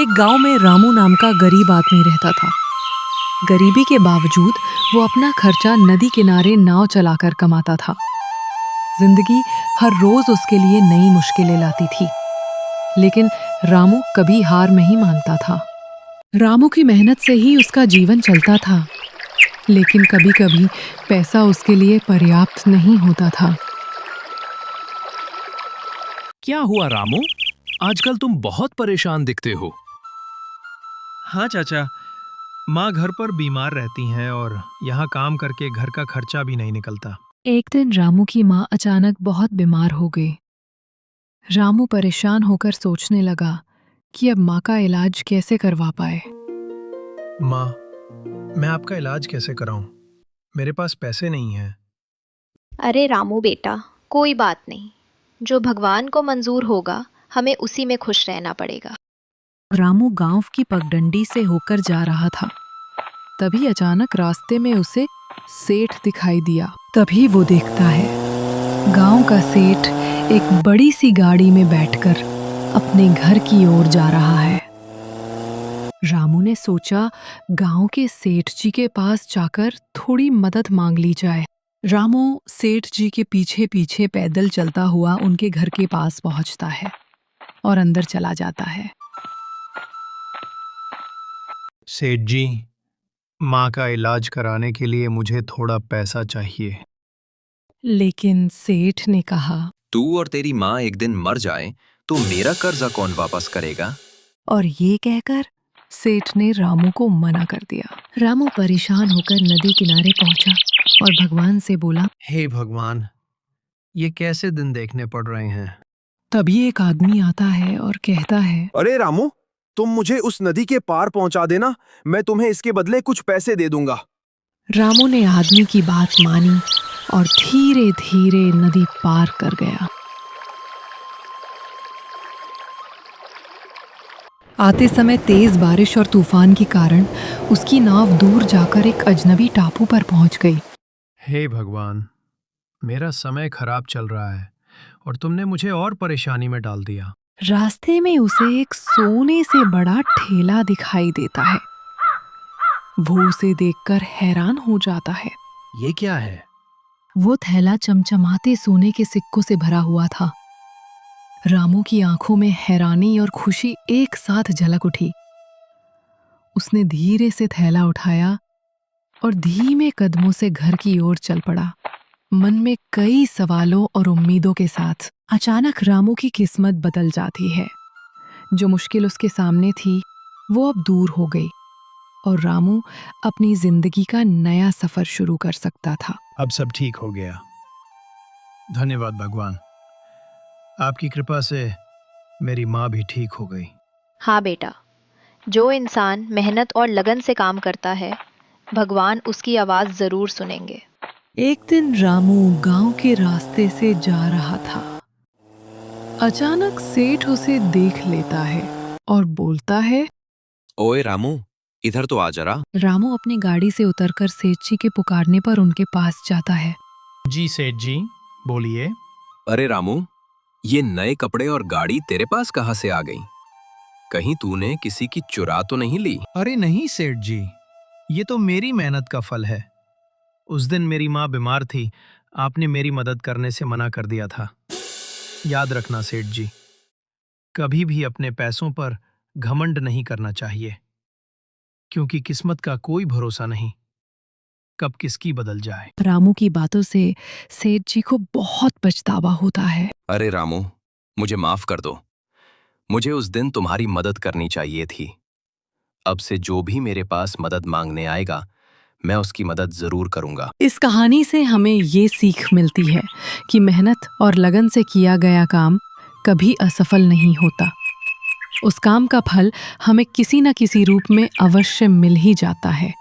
एक गांव में रामू नाम का गरीब आदमी रहता था। गरीबी के बावजूद वो अपना खर्चा नदी किनारे नाव चलाकर कमाता था। जिंदगी हर रोज उसके लिए नई मुश्किलें लाती थी, लेकिन रामू कभी हार नहीं मानता था। रामू की मेहनत से ही उसका जीवन चलता था, लेकिन कभी-कभी पैसा उसके लिए पर्याप्त नहीं होता था। क्या हुआ रामू? आजकल तुम बहुत परेशान दिखते हो। हाँ चाचा, माँ घर पर बीमार रहती हैं और यहाँ काम करके घर का खर्चा भी नहीं निकलता। एक दिन रामू की माँ अचानक बहुत बीमार हो गई। रामू परेशान होकर सोचने लगा कि अब माँ का इलाज कैसे करवा पाए। माँ, मैं आपका इलाज कैसे कराऊं? मेरे पास पैसे नहीं हैं। अरे रामू बेटा, कोई बात नहीं। जो भगवान को मंजूर होगा, हमें उसी में खुश रहना पड़ेगा। रामू गांव की पगडंडी से होकर जा रहा था। तभी अचानक रास्ते में उसे सेठ दिखाई दिया। तभी वो देखता है गांव का सेठ एक बड़ी सी गाड़ी में बैठकर अपने घर की ओर जा रहा है। रामू ने सोचा गांव के सेठ जी के पास जाकर थोड़ी मदद मांग ली जाए। रामू सेठ जी के पीछे पीछे पैदल चलता हुआ उनके घर के पास पहुंचता है और अंदर चला जाता है। सेठ जी, माँ का इलाज कराने के लिए मुझे थोड़ा पैसा चाहिए। लेकिन सेठ ने कहा, तू और तेरी माँ एक दिन मर जाए तो मेरा कर्जा कौन वापस करेगा? और ये कहकर सेठ ने रामू को मना कर दिया। रामू परेशान होकर नदी किनारे पहुंचा और भगवान से बोला, हे भगवान, ये कैसे दिन देखने पड़ रहे हैं। तभी एक आदमी आता है और कहता है, अरे रामू, तुम मुझे उस नदी के पार पहुंचा देना, मैं तुम्हें इसके बदले कुछ पैसे दे दूंगा। रामू ने आदमी की बात मानी और धीरे धीरे नदी पार कर गया। आते समय तेज बारिश और तूफान के कारण उसकी नाव दूर जाकर एक अजनबी टापू पर पहुंच गई। हे भगवान, मेरा समय खराब चल रहा है और तुमने मुझे और परेशानी में डाल दिया। रास्ते में उसे एक सोने से बड़ा ठेला दिखाई देता है। वो उसे देखकर हैरान हो जाता है। ये क्या है? वो थैला चमचमाते सोने के सिक्कों से भरा हुआ था। रामू की आंखों में हैरानी और खुशी एक साथ झलक उठी। उसने धीरे से थैला उठाया और धीमे कदमों से घर की ओर चल पड़ा, मन में कई सवालों और उम्मीदों के साथ। अचानक रामू की किस्मत बदल जाती है। जो मुश्किल उसके सामने थी वो अब दूर हो गई और रामू अपनी जिंदगी का नया सफर शुरू कर सकता था। अब सब ठीक हो गया। धन्यवाद भगवान, आपकी कृपा से मेरी माँ भी ठीक हो गई। हाँ बेटा, जो इंसान मेहनत और लगन से काम करता है, भगवान उसकी आवाज़ ज़रूर सुनेंगे। एक दिन रामू गांव के रास्ते से जा रहा था। अचानक सेठ उसे देख लेता है और बोलता है, ओए रामू, इधर तो आ जरा। रामू अपनी गाड़ी से उतरकर सेठ जी के पुकारने पर उनके पास जाता है। जी सेठ जी, बोलिए। अरे रामू, ये नए कपड़े और गाड़ी तेरे पास कहाँ से आ गई? कहीं तूने किसी की चुरा तो नहीं ली? अरे नहीं सेठ जी, ये तो मेरी मेहनत का फल है। उस दिन मेरी माँ बीमार थी, आपने मेरी मदद करने से मना कर दिया था। याद रखना सेठ जी, कभी भी अपने पैसों पर घमंड नहीं करना चाहिए, क्योंकि किस्मत का कोई भरोसा नहीं, कब किसकी बदल जाए। रामू की बातों से सेठ जी को बहुत पछतावा होता है। अरे रामू, मुझे माफ कर दो। मुझे उस दिन तुम्हारी मदद करनी चाहिए थी। अब से जो भी मेरे पास मदद मांगने आएगा, मैं उसकी मदद जरूर करूंगा। इस कहानी से हमें ये सीख मिलती है कि मेहनत और लगन से किया गया काम कभी असफल नहीं होता। उस काम का फल हमें किसी न किसी रूप में अवश्य मिल ही जाता है।